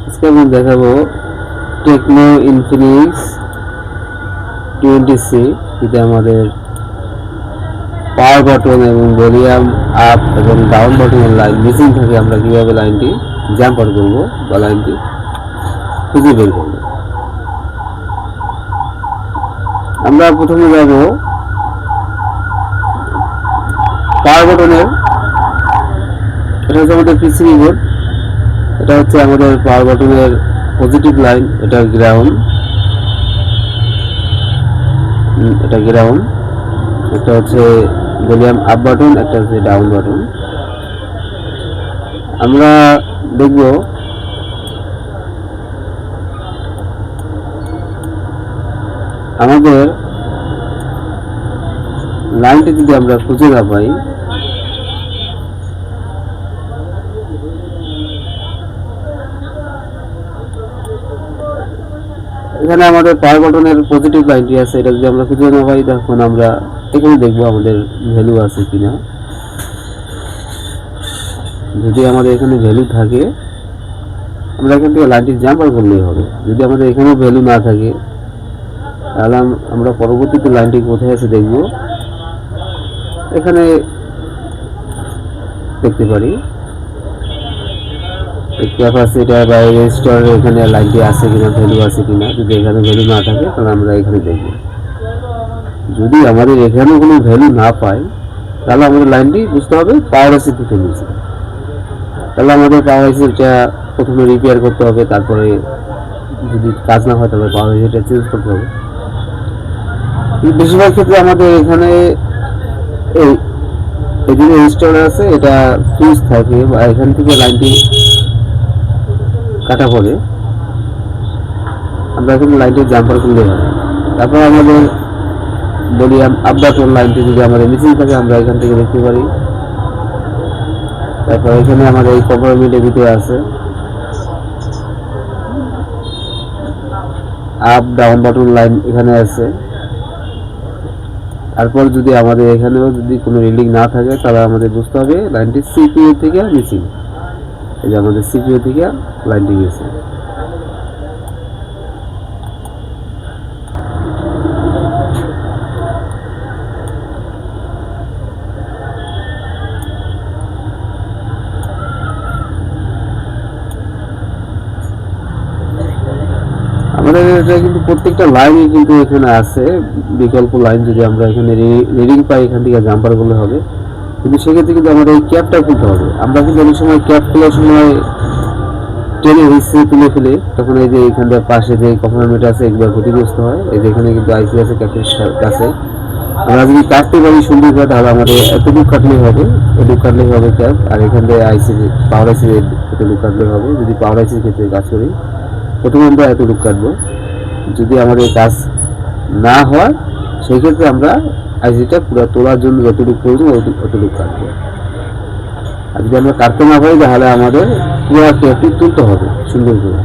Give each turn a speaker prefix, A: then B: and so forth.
A: আজকে আমি দেখাবো টেকনো ইনফিনিক্স 20C যেটা আমাদের পাওয়ার বাটন এবং ভলিউম আপ এবং ডাউন বাটনের লাইন মিসিং থাকে, আমরা কিভাবে লাইনটি জাম্পার করব বা লাইনটি খুঁজে বের করব। আমরা প্রথমে যাব পাওয়ার বাটনের, এটা হচ্ছে আমাদের পিসিবি বোর্ড, এটা হচ্ছে আমাদের পাওয়ার বাটনের পজিটিভ লাইন, এটা গ্রাউন্ড, একটা হচ্ছে ভলিউম আপ বাটন, একটা হচ্ছে ডাউন বাটন। আমরা দেখব আমাদের লাইনটি যদি আমরা খুঁজে না পাই, এখানে আমাদের পাওয়ার বাটনের পজিটিভ লাইনটি আছে, এটা যদি আমরা খুঁজে না পাই তখন আমরা এখানে দেখবো আমাদের ভ্যালু আছে কিনা। যদি আমাদের এখানে ভ্যালু থাকে আমরা এখান থেকে লাইনটি জাম্পার করলেই হবে। যদি আমাদের এখানে ভ্যালু না থাকে তাহলে আমরা পরবর্তীতে লাইনটি কোথায় আছে দেখব। এখানে দেখতে পারি ক্যাপাসিটার বা রেজিস্টার, এখানে লাইনটি আছে কিনা, ভ্যালু আছে কিনা। যদি এখানে ভ্যালু না থাকে তাহলে আমরা এখানে দেখব। যদি আমাদের এখানে কোনো ভ্যালু না পাই তাহলে আমাদের লাইনটি বুঝতে হবে পাওয়ার আইসি থেকে নিয়েছে। তাহলে আমাদের পাওয়ার আইসিটা প্রথমে রিপেয়ার করতে হবে, তারপরে যদি কাজ না হয় তাহলে পাওয়ার আইসিটা চেঞ্জ করতে হবে। বেশিরভাগ ক্ষেত্রে আমাদের এখানে এই যে রেজিস্টার আছে এটা ফিউজ থাকে বা এখান থেকে লাইনটি কাটা পড়ে, আমরা এখানে লাইনটি জাম্পার করলে হবে। তারপর আমাদের ভলিউম আপ বাটন লাইনটি যদি আমাদের মিসিং থাকে আমরা এখান থেকে দেখতে পারি। তারপর এখানে আমাদের এই কম্পার্টমেন্টের ভিতরে আছে আপ ডাউন বাটন লাইন, এখানে আছে। তারপর যদি আমাদের এখানেও যদি কোনো রিডিং না থাকে তাহলে আমাদের বুঝতে হবে লাইনটি সিপিইউ থেকে মিসিং। এই যে আমাদের সিপিইউ থেকে লাইনটি গেছে। আমাদের এটা কিন্তু প্রত্যেকটা লাইনই কিন্তু এখানে আছে বিকল্প লাইন। যদি আমরা এখানে রিডিং পাই এখান থেকে জাম্পার করলে হবে, কিন্তু সেক্ষেত্রে কিন্তু আমাদের এই ক্যাপটা খুলতে হবে। আমরা কিন্তু অনেক সময় ক্যাপ খোলার সময় টেনে হিসেবে তুলে ফেলে, তখন এই যে এখানটার পাশে যে কম্পার্টমেন্ট আছে একবার ক্ষতিগ্রস্ত হয়। এই যে এখানে কিন্তু আইসি আছে ক্যাপের কাছে, আমরা যদি কাটতে পারি সুন্দর করে তাহলে আমাদের এতটুকু কাটলেই হবে, এটুকু কাটলেই হবে ক্যাপ। আর এখান থেকে আইসি পাওয়ার আইসি এতটুকু কাটলেই হবে। যদি পাওয়ার আইসির ক্ষেত্রে কাজ করি প্রথমে আমরা এতটুকু কাটবো। যদি আমাদের কাজ না হয় সেই ক্ষেত্রে আমরা আইসিটা পুরো তোলার জন্য যতটুকু প্রয়োজন অতটুকু কাটবো। আর যদি আমরা কাটতে না পারি তাহলে আমাদের পুরো ক্যাপটি তুলতে হবে সুন্দর করে।